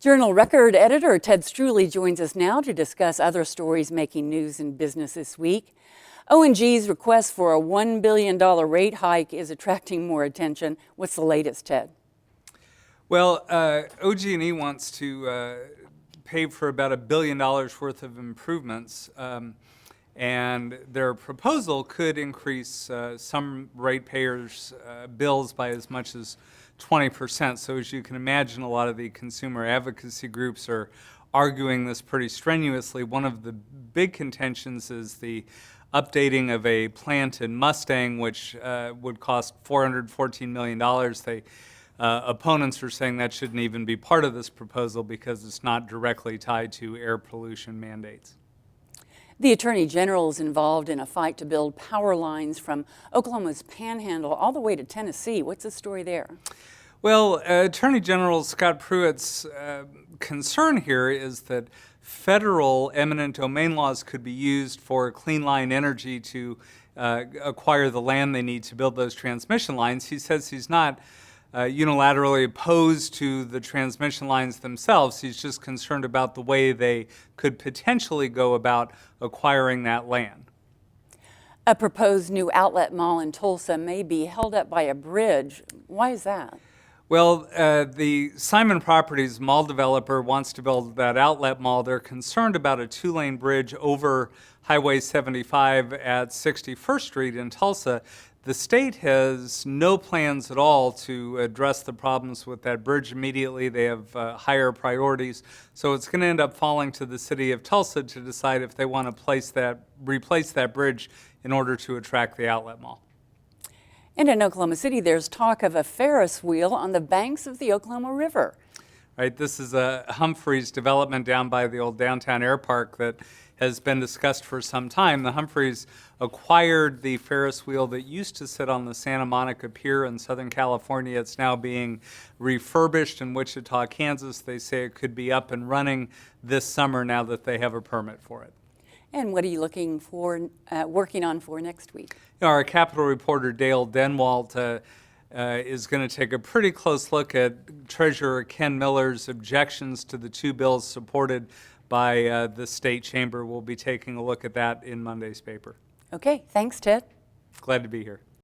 Journal Record Editor Ted Streuli joins us now to discuss other stories making news in business this week. O&G's request for a $1 billion rate hike is attracting more attention. What's the latest, Ted? Well, OG&E wants to pay for about $1 billion worth of improvements, and their proposal could increase some ratepayers' bills by as much as 20%. So as you can imagine, a lot of the consumer advocacy groups are arguing this pretty strenuously. One of the big contentions is the updating of a plant in Mustang, which would cost $414 million. Opponents are saying that shouldn't even be part of this proposal because it's not directly tied to air pollution mandates. The Attorney General is involved in a fight to build power lines from Oklahoma's panhandle all the way to Tennessee. What's the story there? Well, Attorney General Scott Pruitt's concern here is that federal eminent domain laws could be used for Clean Line Energy to acquire the land they need to build those transmission lines. He says he's not unilaterally opposed to the transmission lines themselves. He's just concerned about the way they could potentially go about acquiring that land. A proposed new outlet mall in Tulsa may be held up by a bridge. Why is that? Well, the Simon Properties mall developer wants to build that outlet mall. They're concerned about a two-lane bridge over Highway 75 at 61st Street in Tulsa. The state has no plans at all to address the problems with that bridge immediately. They have higher priorities. So it's going to end up falling to the city of Tulsa to decide if they want to replace that bridge in order to attract the outlet mall. And in Oklahoma City, there's talk of a Ferris wheel on the banks of the Oklahoma River. Right, this is a Humphreys development down by the old downtown air park that has been discussed for some time. The Humphreys acquired the Ferris wheel that used to sit on the Santa Monica Pier in Southern California. It's now being refurbished in Wichita, Kansas. They say it could be up and running this summer now that they have a permit for it. And what are you looking for, working on for next week? Our Capitol reporter Dale Denwalt is going to take a pretty close look at Treasurer Ken Miller's objections to the two bills supported by the state chamber. We'll be taking a look at that in Monday's paper. Okay, thanks, Ted. Glad to be here.